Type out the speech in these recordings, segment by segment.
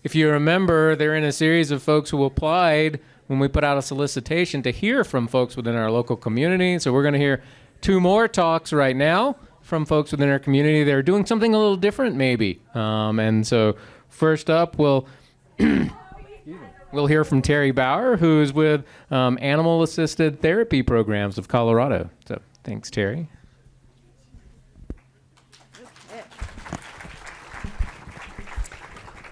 if you remember, they're in a series of folks who applied when we put out a solicitation to hear from folks within our local community. So we're going to hear 2 more talks right now from folks within our community. They're doing something a little different maybe. And so first up, we'll hear from Terri Bauer, who's with Animal-Assisted Therapy Programs of Colorado. So thanks, Terri.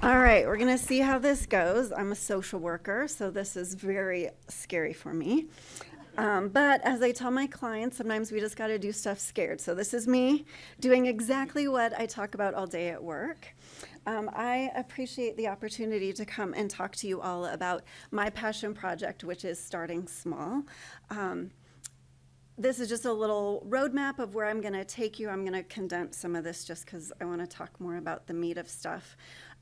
All right, we're going to see how this goes. I'm a social worker, so this is very scary for me. But as I tell my clients, sometimes we just got to do stuff scared. So this is me doing exactly what I talk about all day at work. I appreciate the opportunity to come and talk to you all about my passion project, which is starting small. This is just a little roadmap of where I'm going to take you. I'm going to condense some of this just because I want to talk more about the meat of stuff.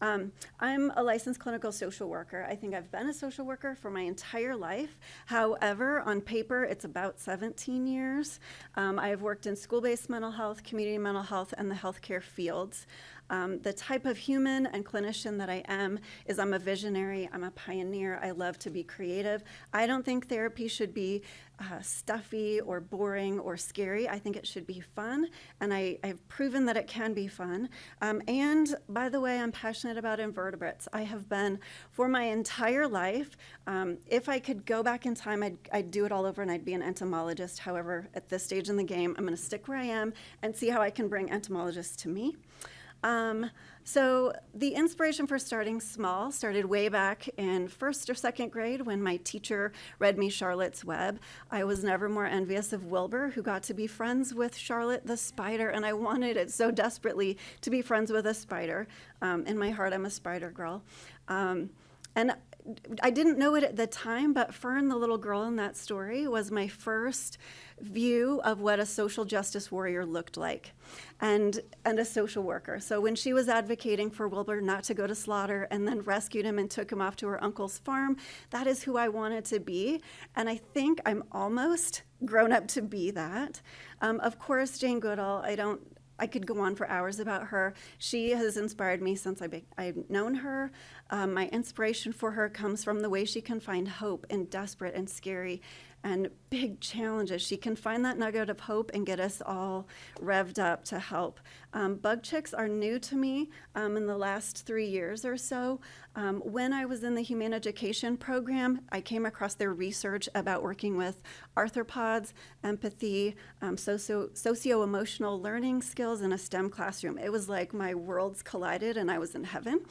I'm a licensed clinical social worker. I think I've been a social worker for my entire life. However, on paper, it's about 17 years. I've worked in school-based mental health, community mental health, and the healthcare fields. The type of human and clinician that I am is I'm a visionary, I'm a pioneer, I love to be creative. I don't think therapy should be stuffy or boring or scary. I think it should be fun, and I've proven that it can be fun. And by the way, I'm passionate about invertebrates. I have been for my entire life. If I could go back in time, I'd do it all over and I'd be an entomologist. However, at this stage in the game, I'm going to stick where I am and see how I can bring entomologists to me. So the inspiration for starting small started way back in 1st or 2nd grade when my teacher read me Charlotte's Web. I was never more envious of Wilbur, who got to be friends with Charlotte the spider, and I wanted it so desperately to be friends with a spider. In my heart, I'm a spider girl. And I didn't know it at the time, but Fern, the little girl in that story, was my first view of what a social justice warrior looked like and a social worker. So when she was advocating for Wilbur not to go to slaughter and then rescued him and took him off to her uncle's farm, that is who I wanted to be. And I think I'm almost grown up to be that. Of course, Jane Goodall, I could go on for hours about her. She has inspired me since I've known her. My inspiration for her comes from the way she can find hope in desperate and scary and big challenges. She can find that nugget of hope and get us all revved up to help. Bug chicks are new to me in the last 3 years or so. When I was in the Humane Education program, I came across their research about working with arthropods, empathy, socio-emotional learning skills in a STEM classroom. It was like my worlds collided and I was in heaven.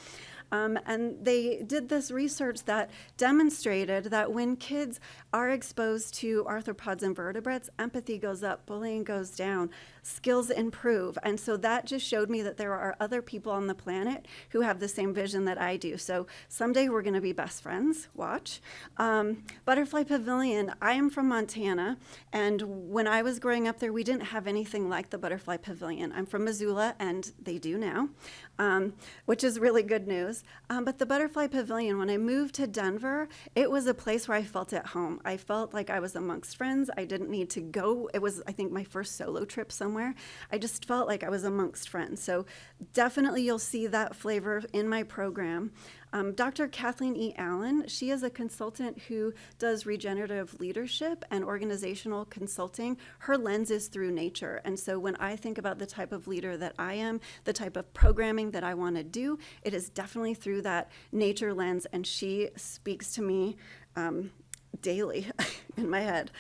And they did this research that demonstrated that when kids are exposed to arthropods and vertebrates, empathy goes up, bullying goes down, skills improve. And so that just showed me that there are other people on the planet who have the same vision that I do. So someday we're going to be best friends. Watch. Butterfly Pavilion. I am from Montana, and when I was growing up there, we didn't have anything like the Butterfly Pavilion. I'm from Missoula, and they do now, which is really good news. But the Butterfly Pavilion, when I moved to Denver, it was a place where I felt at home. I felt like I was amongst friends. I didn't need to go. It was, I think, my first solo trip somewhere. I just felt like I was amongst friends. So definitely you'll see that flavor in my program. Dr. Kathleen E. Allen, she is a consultant who does regenerative leadership and organizational consulting. Her lens is through nature. And so when I think about the type of leader that I am, the type of programming that I want to do, it is definitely through that nature lens, and she speaks to me daily in my head.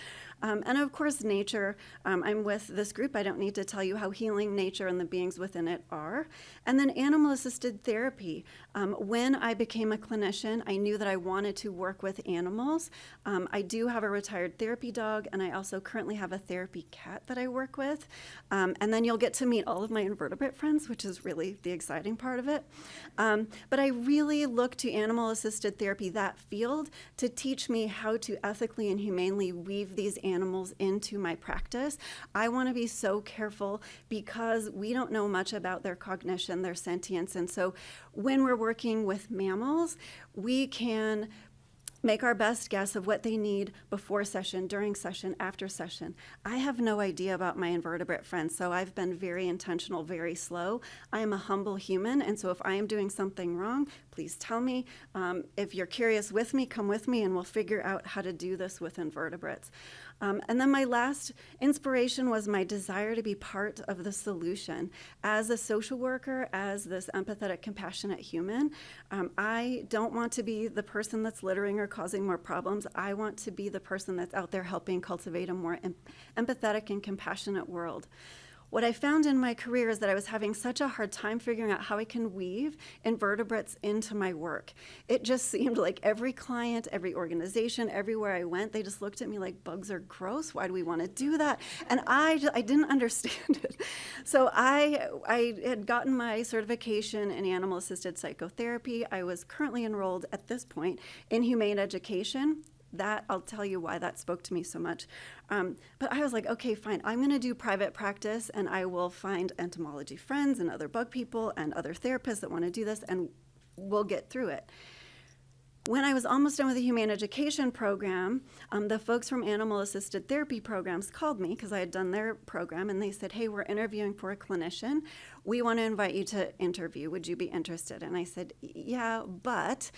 And of course, nature, I'm with this group. I don't need to tell you how healing nature and the beings within it are. And then animal-assisted therapy. When I became a clinician, I knew that I wanted to work with animals. I do have a retired therapy dog, and I also currently have a therapy cat that I work with. And then you'll get to meet all of my invertebrate friends, which is really the exciting part of it. But I really look to animal-assisted therapy, that field, to teach me how to ethically and humanely weave these animals into my practice. I want to be so careful because we don't know much about their cognition, their sentience, and so when we're working with mammals, we can make our best guess of what they need before session, during session, after session. I have no idea about my invertebrate friends, so I've been very intentional, very slow. I am a humble human, and so if I am doing something wrong, please tell me. If you're curious with me, come with me, and we'll figure out how to do this with invertebrates. And then my last inspiration was my desire to be part of the solution. As a social worker, as this empathetic, compassionate human, I don't want to be the person that's littering or causing more problems. I want to be the person that's out there helping cultivate a more empathetic and compassionate world. What I found in my career is that I was having such a hard time figuring out how I can weave invertebrates into my work. It just seemed like every client, every organization, everywhere I went, they just looked at me like bugs are gross. Why do we want to do that? And I didn't understand it. So I had gotten my certification in animal-assisted psychotherapy. I was currently enrolled at this point in humane education. That, I'll tell you why that spoke to me so much. But I was like, okay, fine, I'm going to do private practice, and I will find entomology friends and other bug people and other therapists that want to do this, and we'll get through it. When I was almost done with the humane education program, the folks from animal-assisted therapy programs called me because I had done their program, and they said, hey, we're interviewing for a clinician. We want to invite you to interview. Would you be interested? And I said, yeah, but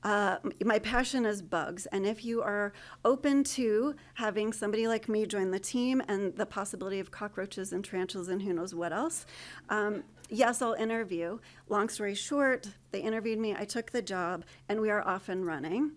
my passion is bugs, and if you are open to having somebody like me join the team and the possibility of cockroaches and tarantulas and who knows what else, yes, I'll interview. Long story short, they interviewed me, I took the job, and we are off and running.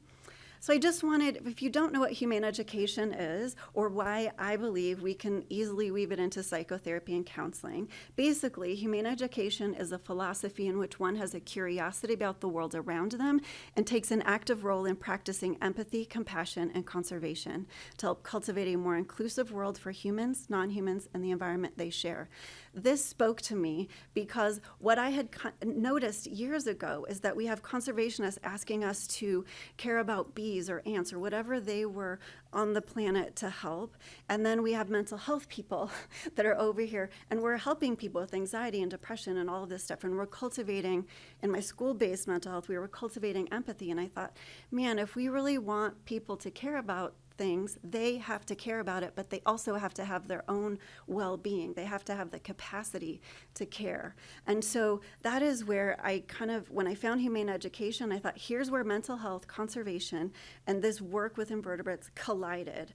So I just wanted, if you don't know what humane education is, or why I believe we can easily weave it into psychotherapy and counseling, basically, humane education is a philosophy in which one has a curiosity about the world around them and takes an active role in practicing empathy, compassion, and conservation to help cultivate a more inclusive world for humans, non-humans, and the environment they share. This spoke to me because what I had noticed years ago is that we have conservationists asking us to care about bees or ants or whatever they were on the planet to help. And then we have mental health people that are over here, and we're helping people with anxiety and depression and all of this stuff. And we're cultivating, in my school-based mental health, we were cultivating empathy. And I thought, man, if we really want people to care about things, they have to care about it, but they also have to have their own well-being. They have to have the capacity to care. And so that is where I when I found humane education, I thought, here's where mental health, conservation, and this work with invertebrates collided.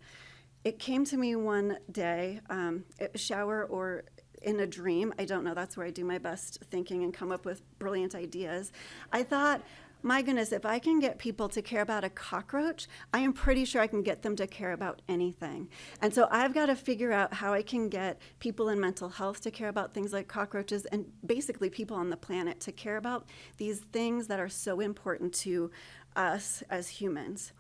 It came to me one day, shower or in a dream, I don't know, that's where I do my best thinking and come up with brilliant ideas. I thought, my goodness, if I can get people to care about a cockroach, I am pretty sure I can get them to care about anything. And so I've got to figure out how I can get people in mental health to care about things like cockroaches, and basically people on the planet to care about these things that are so important to us as humans.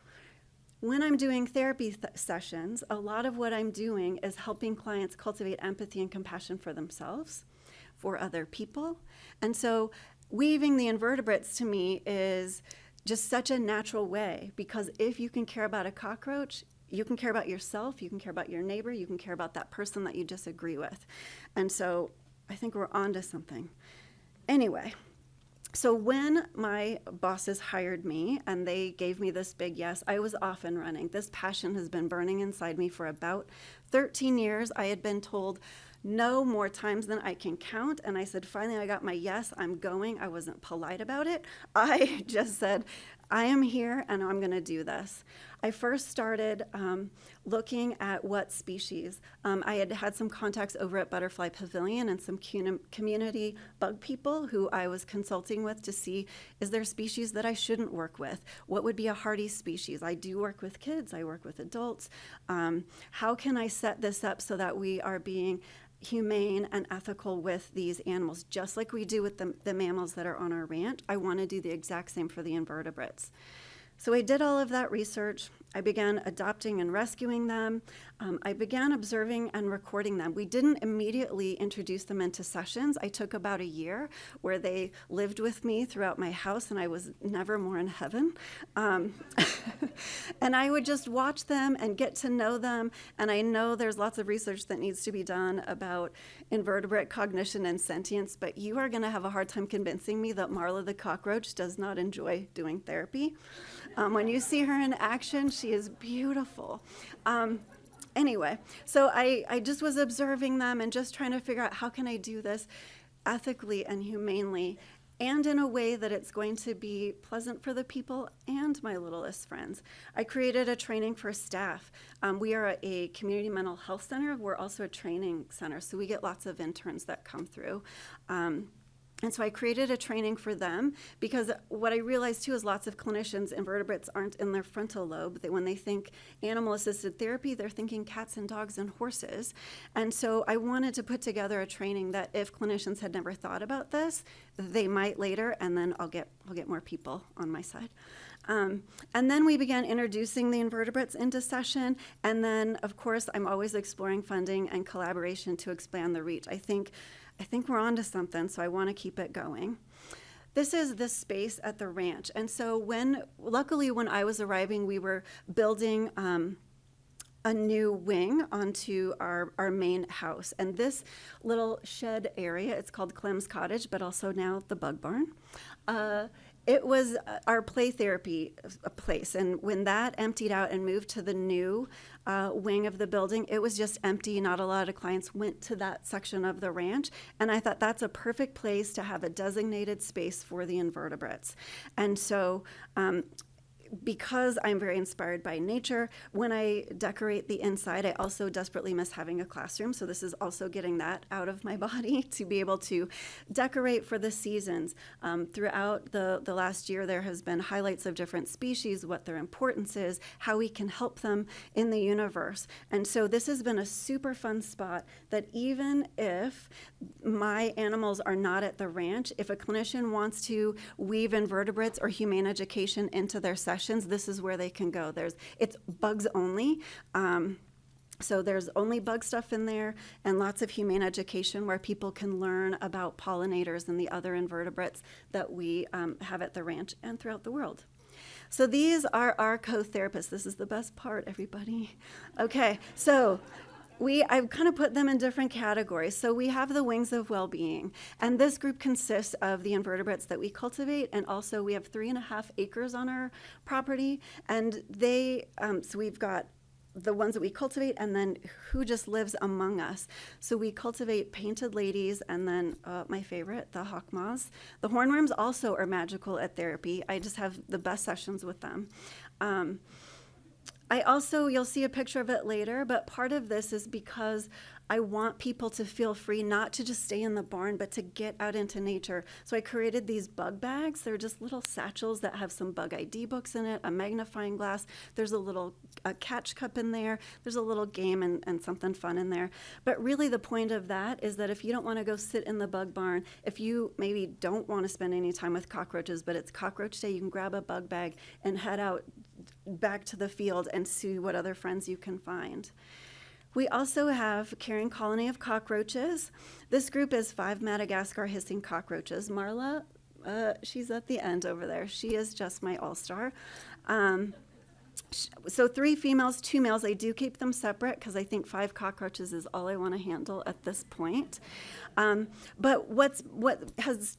When I'm doing therapy sessions, a lot of what I'm doing is helping clients cultivate empathy and compassion for themselves, for other people. And so weaving the invertebrates to me is just such a natural way, because if you can care about a cockroach, you can care about yourself, you can care about your neighbor, you can care about that person that you disagree with. And so I think we're onto something. Anyway, so when my bosses hired me and they gave me this big yes, I was off and running. This passion has been burning inside me for about 13 years. I had been told no more times than I can count. And I said, finally, I got my yes, I'm going. I wasn't polite about it. I just said, I am here and I'm going to do this. I first started looking at what species. I had had some contacts over at Butterfly Pavilion and some community bug people who I was consulting with to see, is there species that I shouldn't work with? What would be a hardy species? I do work with kids, I work with adults. How can I set this up so that we are being humane and ethical with these animals, just like we do with the mammals that are on our ranch? I want to do the exact same for the invertebrates. So I did all of that research. I began adopting and rescuing them. I began observing and recording them. We didn't immediately introduce them into sessions. I took about a year where they lived with me throughout my house, and I was never more in heaven. And I would just watch them and get to know them. And I know there's lots of research that needs to be done about invertebrate cognition and sentience, but you are going to have a hard time convincing me that Marla the cockroach does not enjoy doing therapy. When you see her in action, she is beautiful. Anyway, so I just was observing them and just trying to figure out how can I do this ethically and humanely and in a way that it's going to be pleasant for the people and my littlest friends. I created a training for staff. We are a community mental health center. We're also a training center, so we get lots of interns that come through. And so I created a training for them because what I realized too is lots of clinicians, invertebrates aren't in their frontal lobe. When they think animal-assisted therapy, they're thinking cats and dogs and horses. And so I wanted to put together a training that if clinicians had never thought about this, they might later, and then I'll get more people on my side. And then we began introducing the invertebrates into session. And then, of course, I'm always exploring funding and collaboration to expand the reach. I think we're onto something, so I want to keep it going. This is the space at the ranch. And so luckily when I was arriving, we were building a new wing onto our main house. And this little shed area, it's called Clem's Cottage, but also now the Bug Barn. It was our play therapy place, and when that emptied out and moved to the new wing of the building, it was just empty. Not a lot of clients went to that section of the ranch, and I thought that's a perfect place to have a designated space for the invertebrates. And so because I'm very inspired by nature, when I decorate the inside, I also desperately miss having a classroom. So this is also getting that out of my body to be able to decorate for the seasons. Throughout the last year, there has been highlights of different species, what their importance is, how we can help them in the universe. And so this has been a super fun spot that even if my animals are not at the ranch, if a clinician wants to weave invertebrates or humane education into their session, this is where they can go. It's bugs only. So there's only bug stuff in there and lots of humane education where people can learn about pollinators and the other invertebrates that we have at the ranch and throughout the world. So these are our co-therapists. This is the best part, everybody. Okay, so I've kind of put them in different categories. So we have the wings of well-being, and this group consists of the invertebrates that we cultivate, and also we have 3.5 acres on our property, and so we've got the ones that we cultivate, and then who just lives among us. So we cultivate painted ladies, and then my favorite, the hawk moths. The hornworms also are magical at therapy. I just have the best sessions with them. You'll see a picture of it later, but part of this is because I want people to feel free not to just stay in the barn, but to get out into nature. So I created these bug bags. They're just little satchels that have some bug ID books in it, a magnifying glass. There's a catch cup in there. There's a little game and something fun in there. But really the point of that is that if you don't want to go sit in the bug barn, if you maybe don't want to spend any time with cockroaches, but it's cockroach day, you can grab a bug bag and head out back to the field and see what other friends you can find. We also have Caring Colony of Cockroaches. This group is 5 Madagascar hissing cockroaches. Marla, she's at the end over there. She is just my all-star. So 3 females, 2 males. I do keep them separate because I think 5 cockroaches is all I want to handle at this point. But what has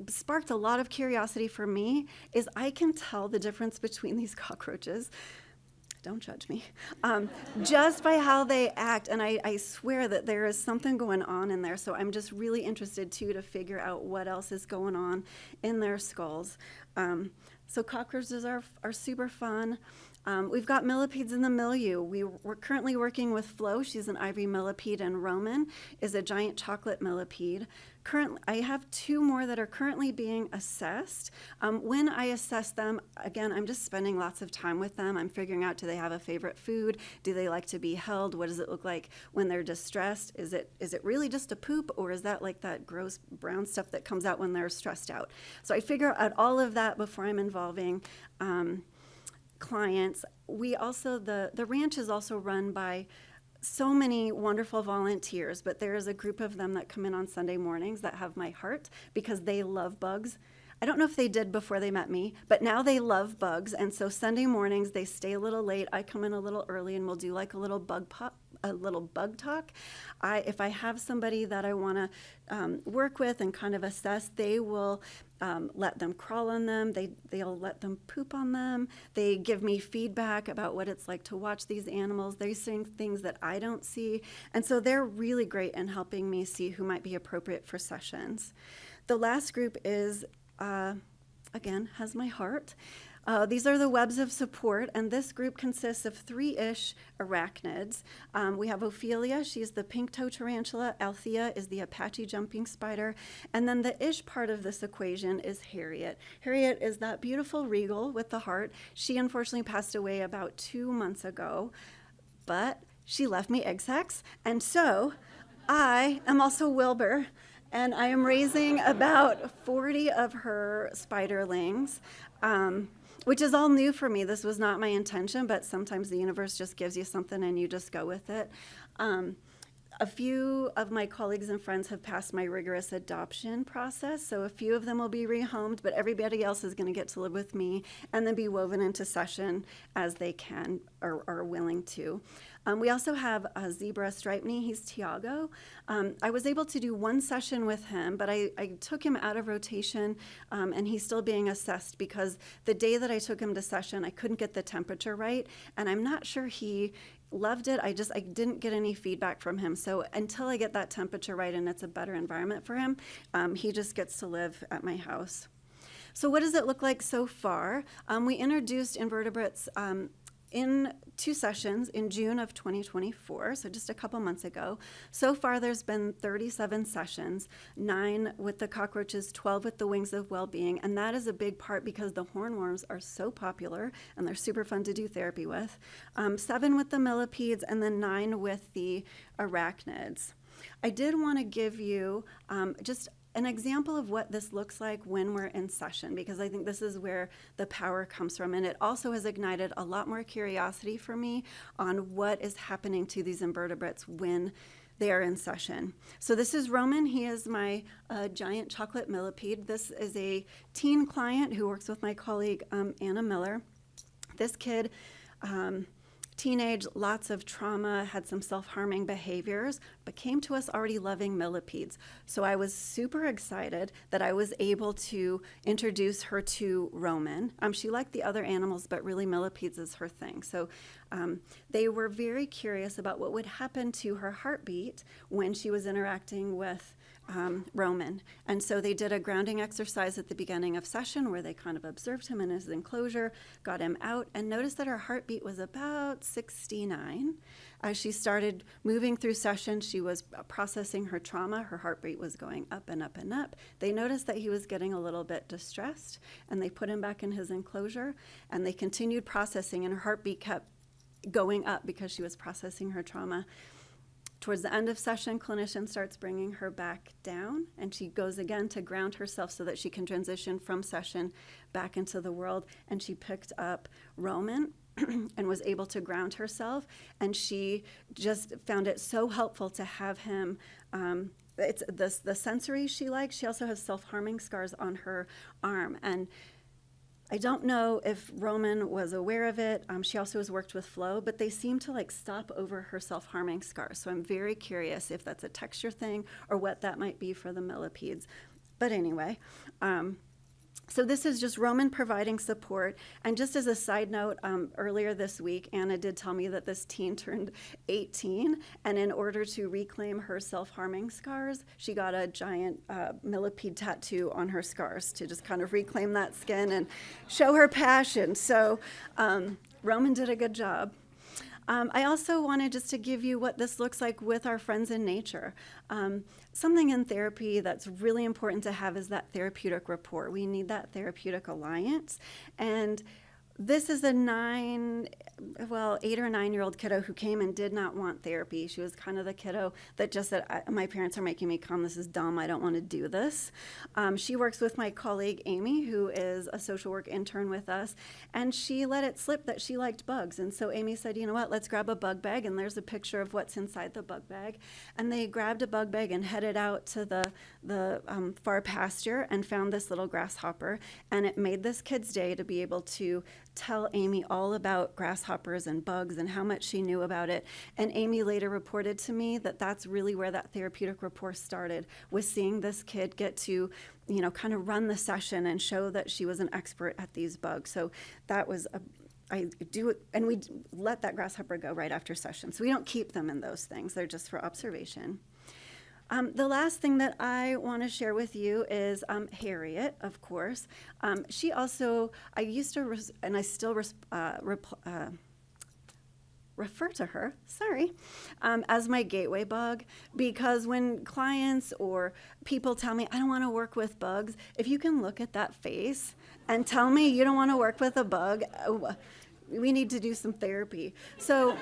sparked a lot of curiosity for me is I can tell the difference between these cockroaches. Don't judge me. Just by how they act, and I swear that there is something going on in there, so I'm just really interested, too, to figure out what else is going on in their skulls. So cockroaches are super fun. We've got millipedes in the milieu. We're currently working with Flo. She's an ivory millipede, and Roman is a giant chocolate millipede. I have 2 more that are currently being assessed. When I assess them, again, I'm just spending lots of time with them. I'm figuring out, do they have a favorite food? Do they like to be held? What does it look like when they're distressed? Is it really just a poop, or is that like that gross brown stuff that comes out when they're stressed out? So I figure out all of that before I'm involving clients, we also, the ranch is also run by so many wonderful volunteers, but there is a group of them that come in on Sunday mornings that have my heart because they love bugs. I don't know if they did before they met me, but now they love bugs. And so Sunday mornings, they stay a little late. I come in a little early and we'll do like a little bug talk. If I have somebody that I want to work with and kind of assess, they will let them crawl on them. They'll let them poop on them. They give me feedback about what it's like to watch these animals. They're seeing things that I don't see. And so they're really great in helping me see who might be appropriate for sessions. The last group is, again, has my heart. These are the webs of support, and this group consists of 3-ish arachnids. We have Ophelia, she's the pink toe tarantula. Althea is the Apache jumping spider. And then the ish part of this equation is Harriet. Harriet is that beautiful regal with the heart. She unfortunately passed away about 2 months ago, but she left me egg sacs, and so I am also Wilbur. And I am raising about 40 of her spiderlings, which is all new for me. This was not my intention, but sometimes the universe just gives you something and you just go with it. A few of my colleagues and friends have passed my rigorous adoption process, so a few of them will be rehomed, but everybody else is going to get to live with me and then be woven into session as they can or are willing to. We also have a zebra stripe knee. He's Tiago. I was able to do one session with him, but I took him out of rotation, and he's still being assessed because the day that I took him to session, I couldn't get the temperature right, and I'm not sure he loved it. I didn't get any feedback from him. So until I get that temperature right and it's a better environment for him, he just gets to live at my house. So what does it look like so far? We introduced invertebrates in 2 sessions in June of 2024, so just a couple months ago. So far, there's been 37 sessions, 9 with the cockroaches, 12 with the wings of well-being, and that is a big part because the hornworms are so popular and they're super fun to do therapy with. 7 with the millipedes, and then 9 with the arachnids. I did want to give you just an example of what this looks like when we're in session, because I think this is where the power comes from. And it also has ignited a lot more curiosity for me on what is happening to these invertebrates when they are in session. So this is Roman. He is my giant chocolate millipede. This is a teen client who works with my colleague, Anna Miller. This kid, teenage, lots of trauma, had some self-harming behaviors, but came to us already loving millipedes. So I was super excited that I was able to introduce her to Roman. She liked the other animals, but really millipedes is her thing. So they were very curious about what would happen to her heartbeat when she was interacting with Roman. And so they did a grounding exercise at the beginning of session where they kind of observed him in his enclosure, got him out, and noticed that her heartbeat was about 69. As she started moving through session, she was processing her trauma. Her heartbeat was going up and up and up. They noticed that he was getting a little bit distressed, and they put him back in his enclosure, and they continued processing, and her heartbeat kept going up because she was processing her trauma. Towards the end of session, clinician starts bringing her back down, and she goes again to ground herself so that she can transition from session back into the world. And she picked up Roman and was able to ground herself, and she just found it so helpful to have him. It's the sensory she likes. She also has self-harming scars on her arm, and I don't know if Roman was aware of it. She also has worked with Flo, but they seem to stop over her self-harming scars. So I'm very curious if that's a texture thing or what that might be for the millipedes. But anyway, so this is just Roman providing support. And just as a side note, earlier this week, Anna did tell me that this teen turned 18. And in order to reclaim her self-harming scars, she got a giant millipede tattoo on her scars to just kind of reclaim that skin and show her passion. So Roman did a good job. I also wanted just to give you what this looks like with our friends in nature. Something in therapy that's really important to have is that therapeutic rapport. We need that therapeutic alliance. And This is a 8 or 9-year-old kiddo who came and did not want therapy. She was kind of the kiddo that just said, my parents are making me come. This is dumb. I don't want to do this. She works with my colleague, Amy, who is a social work intern with us. And she let it slip that she liked bugs. And so Amy said, you know what, let's grab a bug bag. And there's a picture of what's inside the bug bag. And they grabbed a bug bag and headed out to the far pasture and found this little grasshopper. And it made this kid's day to be able to tell Amy all about grasshoppers and bugs and how much she knew about it. And Amy later reported to me that that's really where that therapeutic rapport started, was seeing this kid get to, kind of run the session and show that she was an expert at these bugs. So that was and we let that grasshopper go right after session. So we don't keep them in those things. They're just for observation. The last thing that I want to share with you is Harriet, of course. She also, I used to, and I still refer to her, as my gateway bug, because when clients or people tell me, I don't want to work with bugs, if you can look at that face and tell me you don't want to work with a bug, we need to do some therapy. So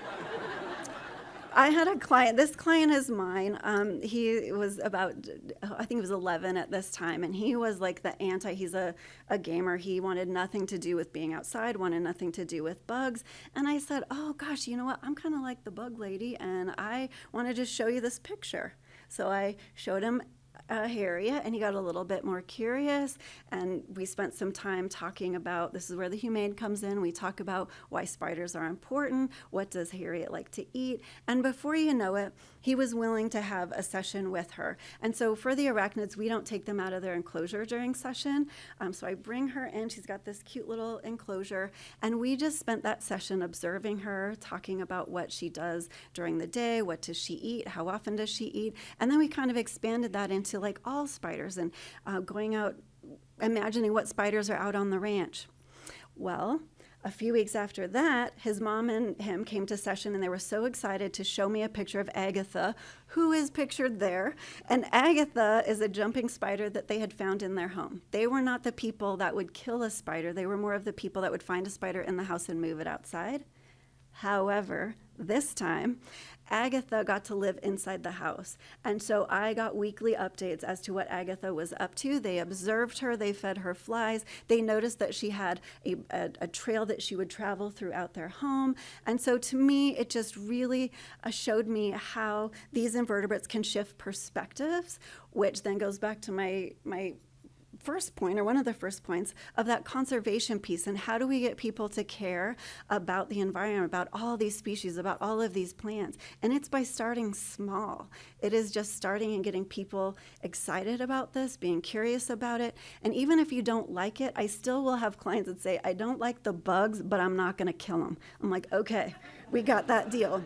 I had a client, this client is mine. He was about, I think he was 11 at this time, and he was like the he's a gamer. He wanted nothing to do with being outside, wanted nothing to do with bugs. And I said, oh gosh, you know what? I'm kind of like the bug lady, and I want to just show you this picture. So I showed him Harriet, and he got a little bit more curious, and we spent some time talking about, this is where the Humane comes in. We talk about why spiders are important, what does Harriet like to eat, and before you know it, he was willing to have a session with her. And so for the arachnids, we don't take them out of their enclosure during session, so I bring her in. She's got this cute little enclosure, and we just spent that session observing her, talking about what she does during the day, what does she eat, how often does she eat, and then we kind of expanded that into like all spiders and going out, imagining what spiders are out on the ranch. Well, a few weeks after that, his mom and him came to session, and they were so excited to show me a picture of Agatha, who is pictured there. And Agatha is a jumping spider that they had found in their home. They were not the people that would kill a spider. They were more of the people that would find a spider in the house and move it outside. However, this time, Agatha got to live inside the house. And so I got weekly updates as to what Agatha was up to. They observed her. They fed her flies. They noticed that she had a trail that she would travel throughout their home. And so to me, it just really showed me how these invertebrates can shift perspectives, which then goes back to my first point, or one of the first points, of that conservation piece, and how do we get people to care about the environment, about all these species, about all of these plants. And it's by starting small. It is just starting and getting people excited about this, being curious about it. And even if you don't like it, I still will have clients that say, I don't like the bugs, but I'm not going to kill them. I'm like, okay, we got that deal.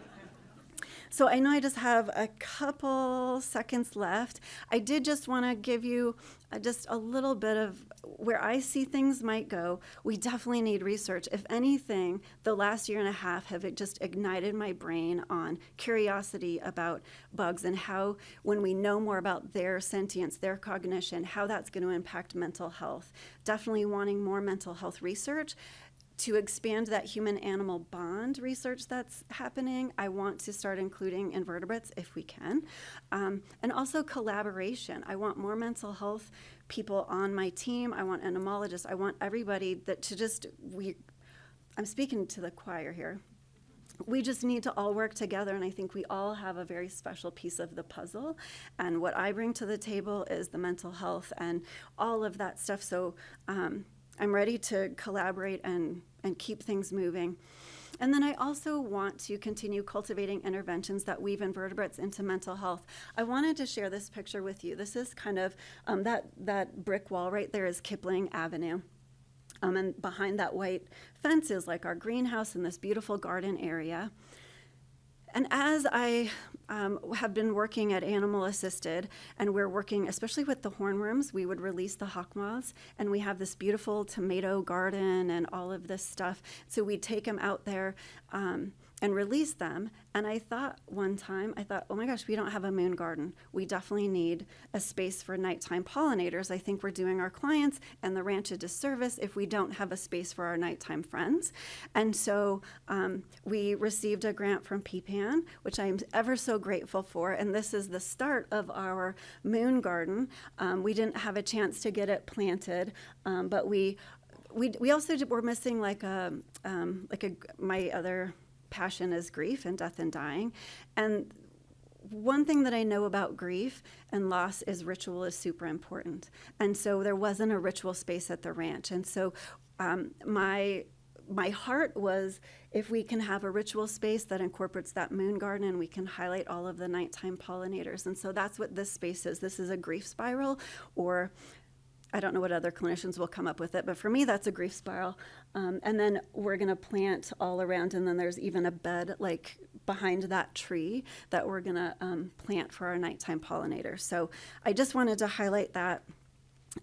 So I know I just have a couple seconds left. I did just want to give you just a little bit of where I see things might go. We definitely need research. If anything, the last year and a half have just ignited my brain on curiosity about bugs and how, when we know more about their sentience, their cognition, how that's going to impact mental health. Definitely wanting more mental health research. To expand that human-animal bond research that's happening, I want to start including invertebrates if we can. And also collaboration. I want more mental health people on my team. I want entomologists. I want everybody that to just, I'm speaking to the choir here. We just need to all work together, and I think we all have a very special piece of the puzzle. And what I bring to the table is the mental health and all of that stuff. So I'm ready to collaborate and keep things moving. And then I also want to continue cultivating interventions that weave invertebrates into mental health. I wanted to share this picture with you. This is kind of, that brick wall right there is Kipling Avenue. And behind that white fence is like our greenhouse in this beautiful garden area. And as I have been working at Animal Assisted, and we're working especially with the hornworms, we would release the hawk moths, and we have this beautiful tomato garden and all of this stuff. So we'd take them out there and release them. And I thought one time, oh my gosh, we don't have a moon garden. We definitely need a space for nighttime pollinators. I think we're doing our clients and the ranch a disservice if we don't have a space for our nighttime friends. And so we received a grant from PPAN, which I'm ever so grateful for. And this is the start of our moon garden. We didn't have a chance to get it planted, but we also were missing my other passion is grief and death and dying. And one thing that I know about grief and loss is ritual is super important. And so there wasn't a ritual space at the ranch. And so my heart was, if we can have a ritual space that incorporates that moon garden, and we can highlight all of the nighttime pollinators. And so that's what this space is. This is a grief spiral, or I don't know what other clinicians will come up with it, but for me, that's a grief spiral. And then we're going to plant all around, and then there's even a bed like behind that tree that we're going to plant for our nighttime pollinators. So I just wanted to highlight that.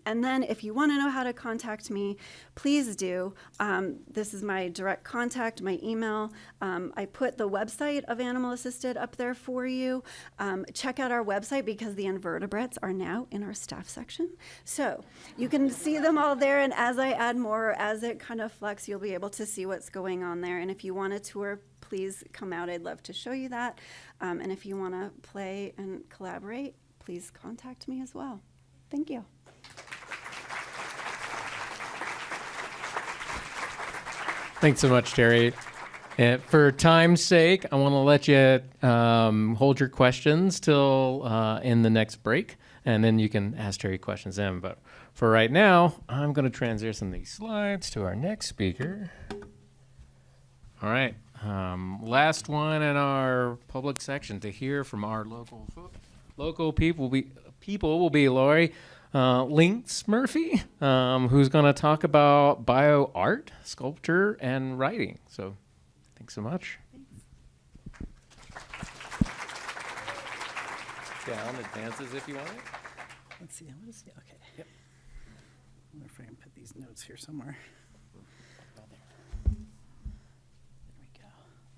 And then if you want to know how to contact me, please do. This is my direct contact, my email. I put the website of Animal Assisted up there for you. Check out our website because the invertebrates are now in our staff section. So you can see them all there, and as I add more, as it kind of flexes, you'll be able to see what's going on there. And if you want a tour, please come out. I'd love to show you that. And if you want to play and collaborate, please contact me as well. Thank you. Thanks so much, Terri. And for time's sake, I want to let you hold your questions till in the next break, and then you can ask Terri questions then. But for right now, I'm going to transition these slides to our next speaker. All right. Last one in our public section to hear from our local people will be Lauri Lynnxe Murphy, who's going to talk about bio art, sculpture, and writing. So thanks so much. Down advances if you want it. Let's see. Okay. Yep. I wonder if I can put these notes here somewhere. There we go.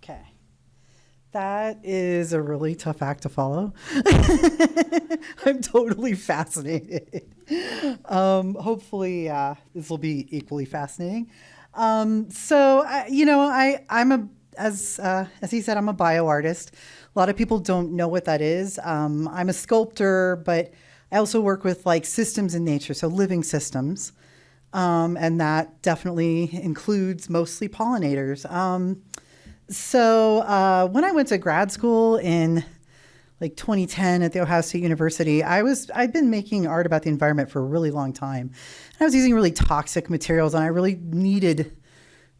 Okay. That is a really tough act to follow. I'm totally fascinated. Hopefully, this will be equally fascinating. As he said, I'm a bio artist. A lot of people don't know what that is. I'm a sculptor, but I also work with like systems in nature, so living systems, and that definitely includes mostly pollinators. So when I went to grad school in like 2010 at The Ohio State University, I'd been making art about the environment for a really long time. And I was using really toxic materials, and I really needed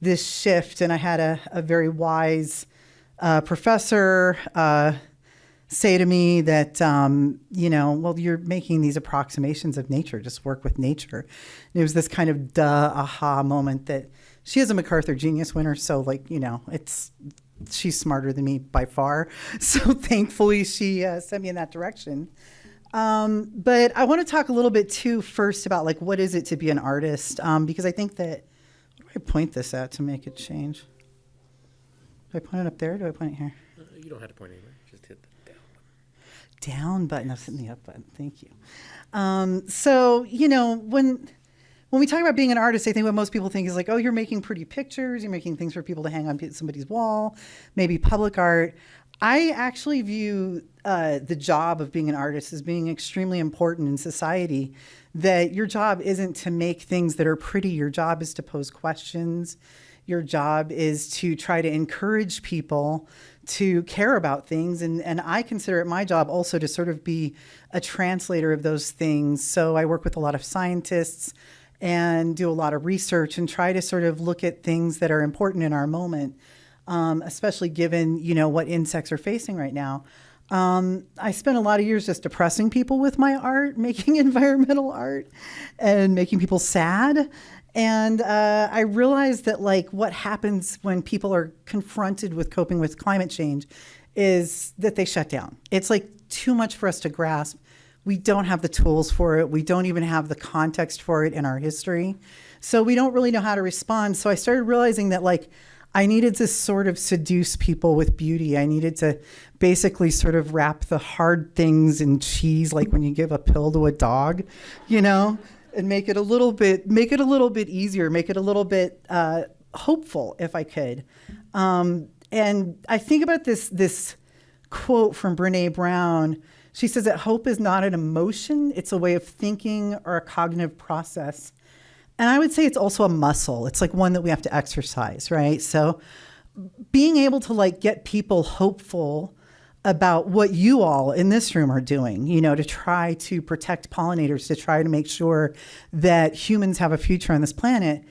this shift. And I had a very wise professor say to me that, well, you're making these approximations of nature, just work with nature. And it was this kind of aha moment that she is a MacArthur Genius winner, so she's smarter than me by far. So thankfully she sent me in that direction. But I want to talk a little bit too first about like what is it to be an artist, because I think that, what do I point this at to make it change? Do I point it up there? Or do I point it here? You don't have to point anywhere. Just hit the down button. Down button. I've hit the up button. Thank you. When we talk about being an artist, I think what most people think is like, oh, you're making pretty pictures, you're making things for people to hang on somebody's wall, maybe public art. I actually view the job of being an artist as being extremely important in society, that your job isn't to make things that are pretty. Your job is to pose questions. Your job is to try to encourage people to care about things. And I consider it my job also to sort of be a translator of those things. So I work with a lot of scientists and do a lot of research and try to sort of look at things that are important in our moment, especially given, what insects are facing right now. I spent a lot of years just depressing people with my art, making environmental art and making people sad. And I realized that what happens when people are confronted with coping with climate change is that they shut down. It's too much for us to grasp. We don't have the tools for it. We don't even have the context for it in our history. So we don't really know how to respond. So I started realizing that I needed to sort of seduce people with beauty. I needed to basically sort of wrap the hard things in cheese, like when you give a pill to a dog, you know, and make it a little bit easier, make it a little bit hopeful, if I could. And I think about this quote from Brené Brown. She says that hope is not an emotion, it's a way of thinking or a cognitive process. And I would say it's also a muscle. It's like one that we have to exercise, right? So being able to like get people hopeful about what you all in this room are doing, you know, to try to protect pollinators, to try to make sure that humans have a future on this planet,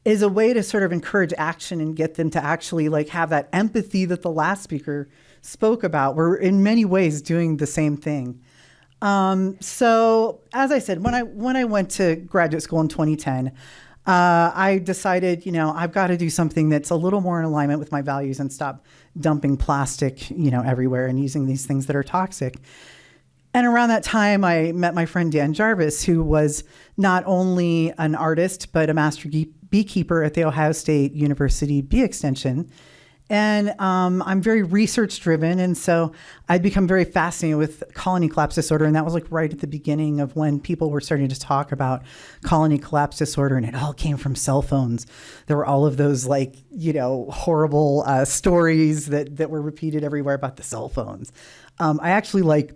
is a way to sort of encourage action and get them to actually like have that empathy that the last speaker spoke about. We're in many ways doing the same thing. So as I said, when I went to graduate school in 2010, I decided, you know, I've got to do something that's a little more in alignment with my values and stop dumping plastic, you know, everywhere and using these things that are toxic. And around that time, I met my friend Dan Jarvis, who was not only an artist, but a master beekeeper at the Ohio State University Bee Extension. And I'm very research driven. And so I'd become very fascinated with colony collapse disorder. And that was like right at the beginning of when people were starting to talk about colony collapse disorder. And it all came from cell phones. There were all of those like, you know, horrible stories that were repeated everywhere about the cell phones. I actually like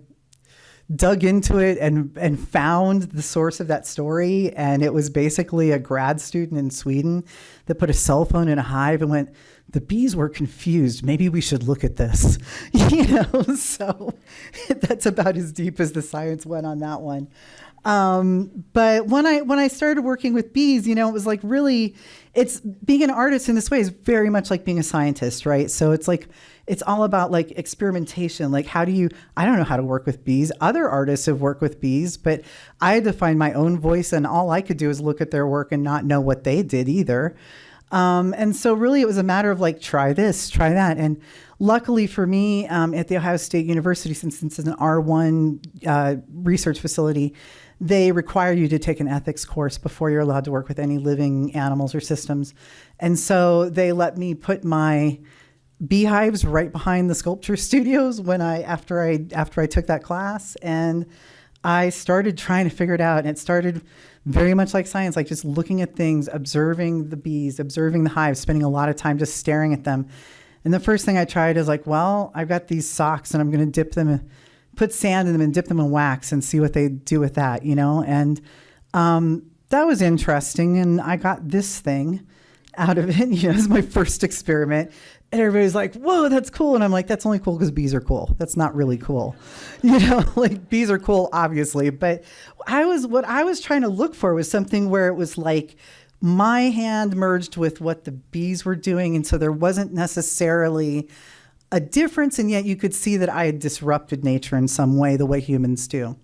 dug into it and found the source of that story. And it was basically a grad student in Sweden that put a cell phone in a hive and went, the bees were confused. Maybe we should look at this, you know? So that's about as deep as the science went on that one. But when I started working with bees, you know, it was like really, it's being an artist in this way is very much like being a scientist, right? So it's like, it's all about like experimentation. Like I don't know how to work with bees. Other artists have worked with bees, but I had to find my own voice, and all I could do is look at their work and not know what they did either. And so really it was a matter of like, try this, try that. And luckily for me, at the Ohio State University, since it's an R1 research facility, they require you to take an ethics course before you're allowed to work with any living animals or systems. And so they let me put my beehives right behind the sculpture studios after I took that class. And I started trying to figure it out. And it started very much like science, like just looking at things, observing the bees, observing the hives, spending a lot of time just staring at them. And the first thing I tried is like, well, I've got these socks and I'm going to dip them, put sand in them and dip them in wax and see what they do with that, you know? And that was interesting. And I got this thing out of it, you know, as my first experiment. And everybody's like, whoa, that's cool. And I'm like, that's only cool because bees are cool. That's not really cool. You know, like bees are cool, obviously. But what I was trying to look for was something where it was like my hand merged with what the bees were doing. And so there wasn't necessarily a difference. And yet you could see that I had disrupted nature in some way, the way humans do.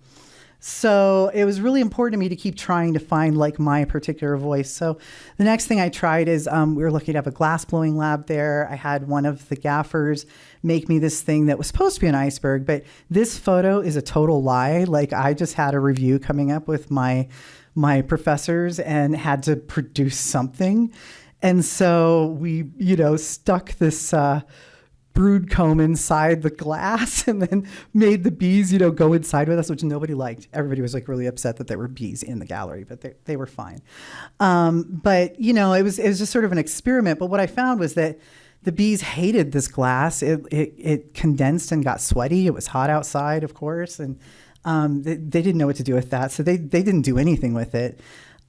So it was really important to me to keep trying to find like my particular voice. So the next thing I tried is we were lucky to have a glass blowing lab there. I had one of the gaffers make me this thing that was supposed to be an iceberg, but this photo is a total lie. Like I just had a review coming up with my professors and had to produce something. And so we, you know, stuck this brood comb inside the glass and then made the bees, you know, go inside with us, which nobody liked. Everybody was like really upset that there were bees in the gallery, but they were fine. But, you know, it was just sort of an experiment. But what I found was that the bees hated this glass. It condensed and got sweaty. It was hot outside, of course. And they didn't know what to do with that. So they didn't do anything with it.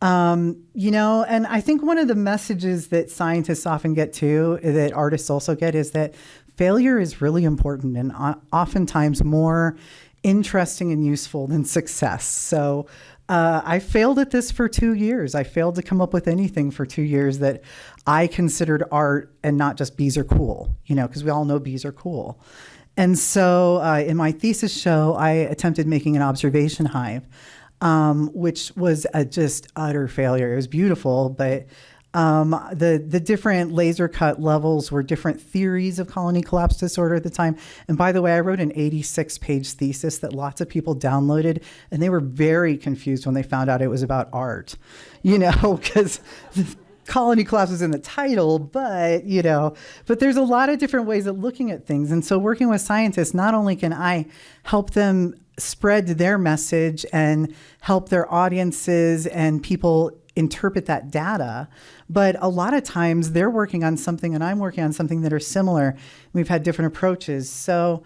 You know, and I think one of the messages that scientists often get too, that artists also get, is that failure is really important and oftentimes more interesting and useful than success. So I failed at this for 2 years. I failed to come up with anything for 2 years that I considered art and not just bees are cool, you know, because we all know bees are cool. And so in my thesis show, I attempted making an observation hive, which was a just utter failure. It was beautiful, but the different laser cut levels were different theories of colony collapse disorder at the time. And by the way, I wrote an 86-page thesis that lots of people downloaded, and they were very confused when they found out it was about art, you know, because colony collapse was in the title, but, but there's a lot of different ways of looking at things. And so working with scientists, not only can I help them spread their message and help their audiences and people interpret that data, but a lot of times they're working on something and I'm working on something that are similar. We've had different approaches. So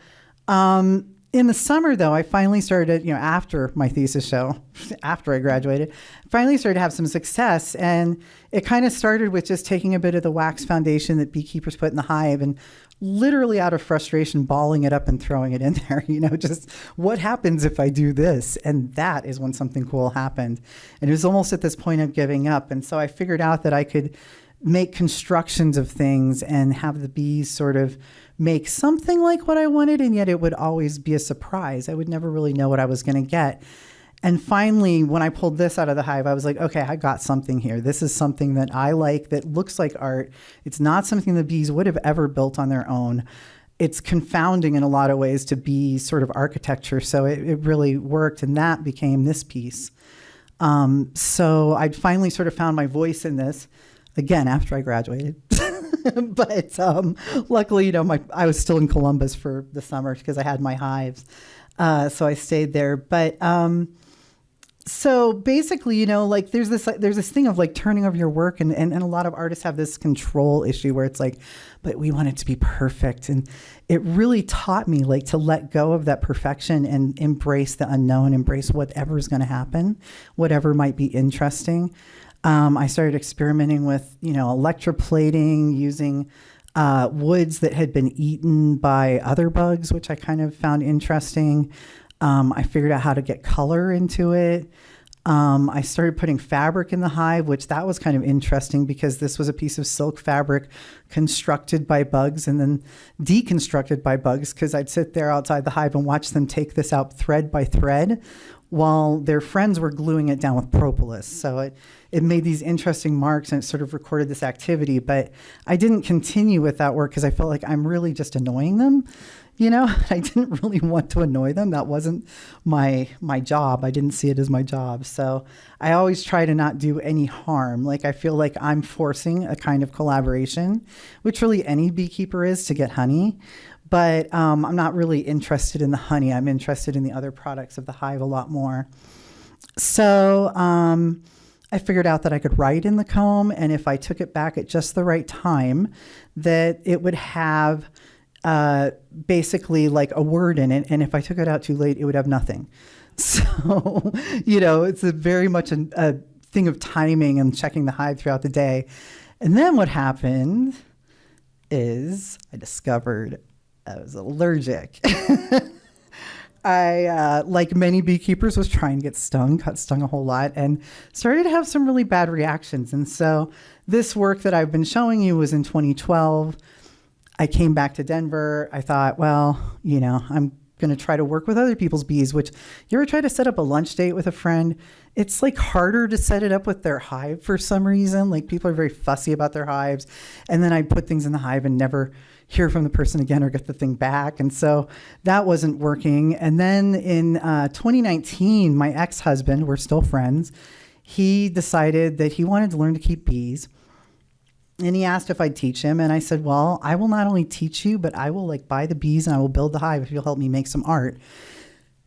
in the summer, though, I finally started, after my thesis show, after I graduated, finally started to have some success. And it kind of started with just taking a bit of the wax foundation that beekeepers put in the hive and literally out of frustration, balling it up and throwing it in there, just what happens if I do this? And that is when something cool happened. And it was almost at this point of giving up. And so I figured out that I could make constructions of things and have the bees sort of make something like what I wanted, and yet it would always be a surprise. I would never really know what I was going to get. And finally, when I pulled this out of the hive, I was like, okay, I got something here. This is something that I like, that looks like art. It's not something the bees would have ever built on their own. It's confounding in a lot of ways to be sort of architecture. So it really worked, and that became this piece. So I'd finally sort of found my voice in this, again, after I graduated. But luckily, I was still in Columbus for the summer because I had my hives. So I stayed there. But so basically, there's this thing of like turning over your work, and a lot of artists have this control issue where it's like, but we want it to be perfect. And it really taught me like to let go of that perfection and embrace the unknown, embrace whatever's going to happen, whatever might be interesting. I started experimenting with, electroplating, using woods that had been eaten by other bugs, which I kind of found interesting. I figured out how to get color into it. I started putting fabric in the hive, which that was kind of interesting because this was a piece of silk fabric constructed by bugs and then deconstructed by bugs, because I'd sit there outside the hive and watch them take this out thread by thread while their friends were gluing it down with propolis. So it made these interesting marks, and it sort of recorded this activity. But I didn't continue with that work because I felt like I'm really just annoying them. I didn't really want to annoy them. That wasn't my job. I didn't see it as my job. So I always try to not do any harm. Like I feel like I'm forcing a kind of collaboration, which really any beekeeper is, to get honey. But I'm not really interested in the honey. I'm interested in the other products of the hive a lot more. So I figured out that I could write in the comb, and if I took it back at just the right time, that it would have basically like a word in it. And if I took it out too late, it would have nothing. So, it's very much a thing of timing and checking the hive throughout the day. And then what happened is I discovered I was allergic. I, like many beekeepers, was trying to get stung, got stung a whole lot, and started to have some really bad reactions. And so this work that I've been showing you was in 2012. I came back to Denver. I thought, well, I'm going to try to work with other people's bees, which you ever try to set up a lunch date with a friend? It's like harder to set it up with their hive for some reason. Like people are very fussy about their hives. And then I put things in the hive and never hear from the person again or get the thing back. And so that wasn't working. And then in 2019, my ex-husband, we're still friends, he decided that he wanted to learn to keep bees. And he asked if I'd teach him. And I said, well, I will not only teach you, but I will buy the bees and I will build the hive if you'll help me make some art.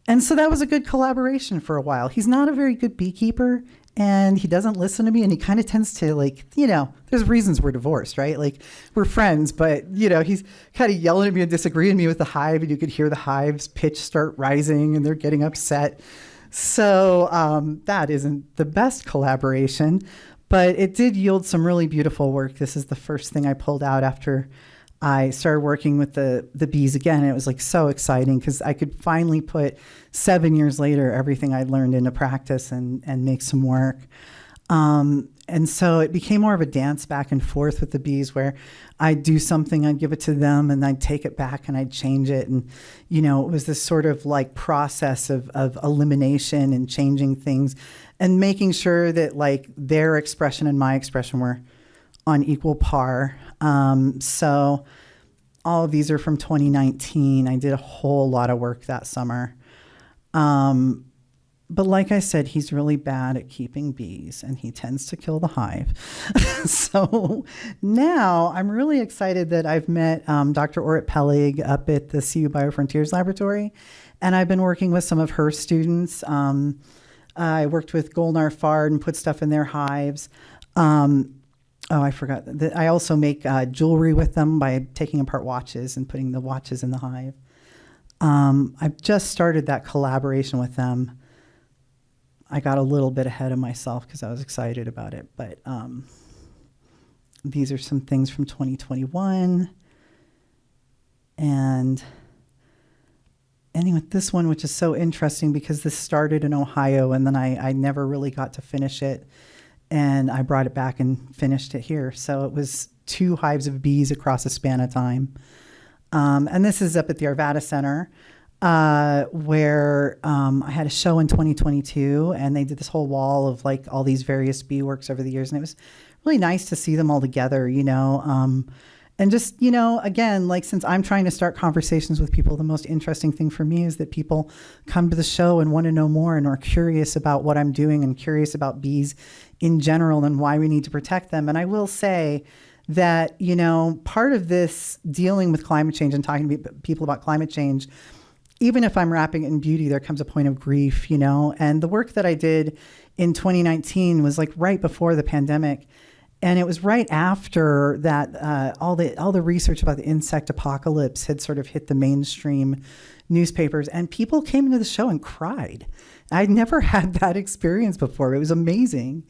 And so that was a good collaboration for a while. He's not a very good beekeeper, and he doesn't listen to me, and he kind of tends to there's reasons we're divorced, right? Like we're friends, but he's kind of yelling at me and disagreeing with me with the hive, and you could hear the hive's pitch start rising and they're getting upset. So that isn't the best collaboration, but it did yield some really beautiful work. This is the first thing I pulled out after I started working with the bees again. And it was so exciting because I could finally put 7 years later everything I learned into practice and make some work. And so it became more of a dance back and forth with the bees where I'd do something, I'd give it to them, and I'd take it back and I'd change it. And, it was this sort of process of elimination and changing things and making sure that their expression and my expression were on equal par. So all of these are from 2019. I did a whole lot of work that summer. But like I said, he's really bad at keeping bees and he tends to kill the hive. So now I'm really excited that I've met Dr. Orit Pellig up at the CU Biofrontiers Laboratory. And I've been working with some of her students. I worked with Golnar Fard and put stuff in their hives. I forgot. I also make jewelry with them by taking apart watches and putting the watches in the hive. I've just started that collaboration with them. I got a little bit ahead of myself because I was excited about it. But these are some things from 2021. And anyway, this one, which is so interesting because this started in Ohio and then I never really got to finish it. And I brought it back and finished it here. So it was 2 hives of bees across a span of time. And this is up at the Arvada Center, where I had a show in 2022, and they did this whole wall of like all these various bee works over the years. And it was really nice to see them all together, you know. And just, you know, again, like since I'm trying to start conversations with people, the most interesting thing for me is that people come to the show and want to know more and are curious about what I'm doing and curious about bees in general and why we need to protect them. And I will say that, you know, part of this dealing with climate change and talking to people about climate change, even if I'm wrapping it in beauty, there comes a point of grief, you know. And the work that I did in 2019 was like right before the pandemic. And it was right after that all the research about the insect apocalypse had sort of hit the mainstream newspapers, and people came into the show and cried. I'd never had that experience before. It was amazing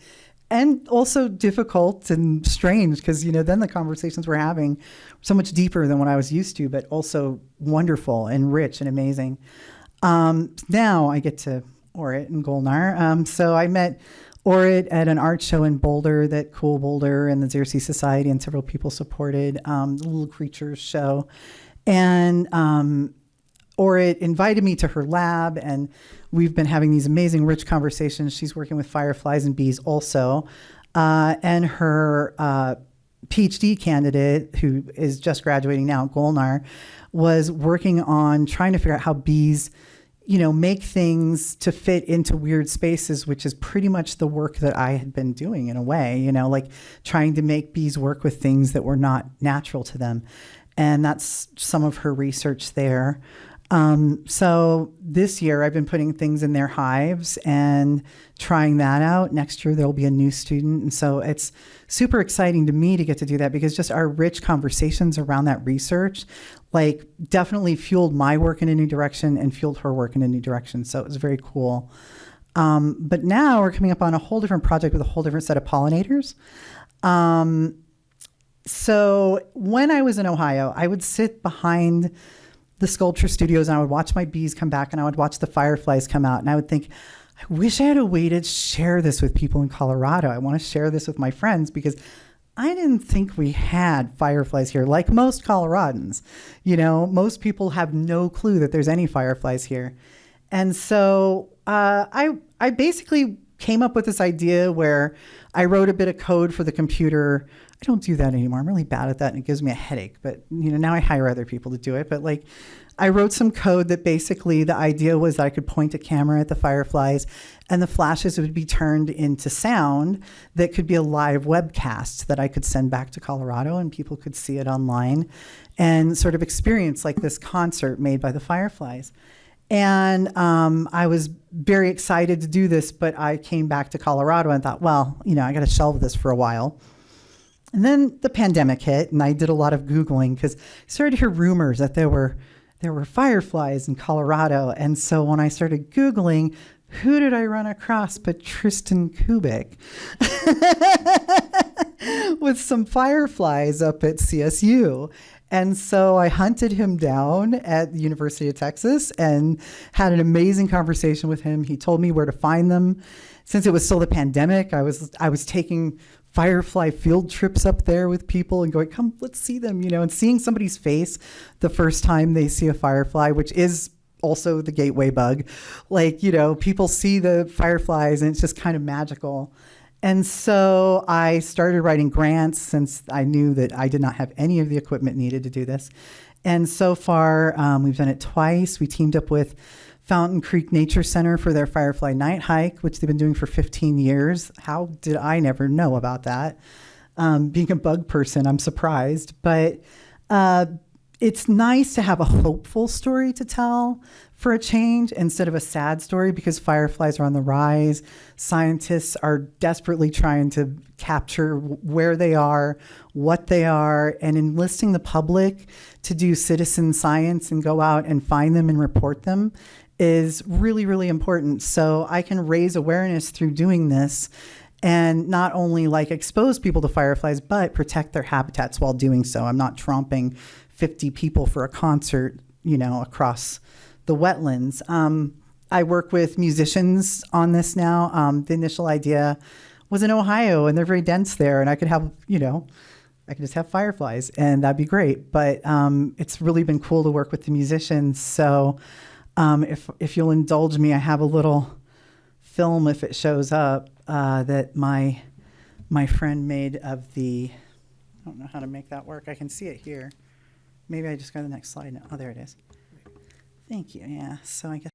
and also difficult and strange because, you know, then the conversations we're having were so much deeper than what I was used to, but also wonderful and rich and amazing. Now I get to Orit and Golnar. So I met Orit at an art show in Boulder that Cool Boulder and the Xerces Society and several people supported, the Little Creatures show. And Orit invited me to her lab, and we've been having these amazing, rich conversations. She's working with fireflies and bees also. And her PhD candidate, who is just graduating now, Golnar, was working on trying to figure out how bees, you know, make things to fit into weird spaces, which is pretty much the work that I had been doing in a way, you know, like trying to make bees work with things that were not natural to them. And that's some of her research there. So this year I've been putting things in their hives and trying that out. Next year there'll be a new student. And so it's super exciting to me to get to do that because just our rich conversations around that research, like definitely fueled my work in a new direction and fueled her work in a new direction. So it was very cool. But now we're coming up on a whole different project with a whole different set of pollinators. So when I was in Ohio, I would sit behind the sculpture studios and I would watch my bees come back and I would watch the fireflies come out. And I would think, I wish I had a way to share this with people in Colorado. I want to share this with my friends because I didn't think we had fireflies here, like most Coloradans. You know, most people have no clue that there's any fireflies here. And so I basically came up with this idea where I wrote a bit of code for the computer. I don't do that anymore. I'm really bad at that and it gives me a headache. But, you know, now I hire other people to do it. But like I wrote some code that basically the idea was that I could point a camera at the fireflies and the flashes would be turned into sound that could be a live webcast that I could send back to Colorado and people could see it online and sort of experience like this concert made by the fireflies. And I was very excited to do this, but I came back to Colorado and thought, well, you know, I got to shelve this for a while. And then the pandemic hit and I did a lot of Googling because I started to hear rumors that there were fireflies in Colorado. And so when I started Googling, who did I run across but Tristan Kubik with some fireflies up at CSU. And so I hunted him down at the University of Texas and had an amazing conversation with him. He told me where to find them. Since it was still the pandemic, I was taking firefly field trips up there with people and going, come, let's see them, you know, and seeing somebody's face the first time they see a firefly, which is also the gateway bug. Like, you know, people see the fireflies and it's just kind of magical. And so I started writing grants since I knew that I did not have any of the equipment needed to do this. And so far, we've done it twice. We teamed up with Fountain Creek Nature Center for their Firefly Night Hike, which they've been doing for 15 years. How did I never know about that? Being a bug person, I'm surprised. But it's nice to have a hopeful story to tell for a change instead of a sad story, because fireflies are on the rise. Scientists are desperately trying to capture where they are, what they are, and enlisting the public to do citizen science and go out and find them and report them is really, really important. So I can raise awareness through doing this and not only like expose people to fireflies, but protect their habitats while doing so. I'm not tromping 50 people for a concert, across the wetlands. I work with musicians on this now. The initial idea was in Ohio, and they're very dense there, and I could have, I could just have fireflies, and that'd be great. But it's really been cool to work with the musicians. So if you'll indulge me, I have a little film, if it shows up, that my friend made of the, I don't know how to make that work. I can see it here. Maybe I just go to the next slide now. Oh, there it is. Thank you. Yeah. So I guess.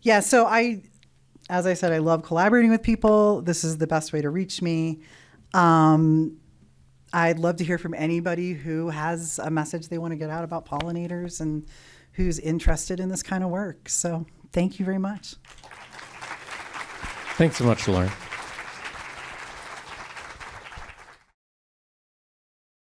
Yeah, so as I said, I love collaborating with people. This is the best way to reach me. I'd love to hear from anybody who has a message they want to get out about pollinators and who's interested in this kind of work. So thank you very much. Thanks so much, Lauri.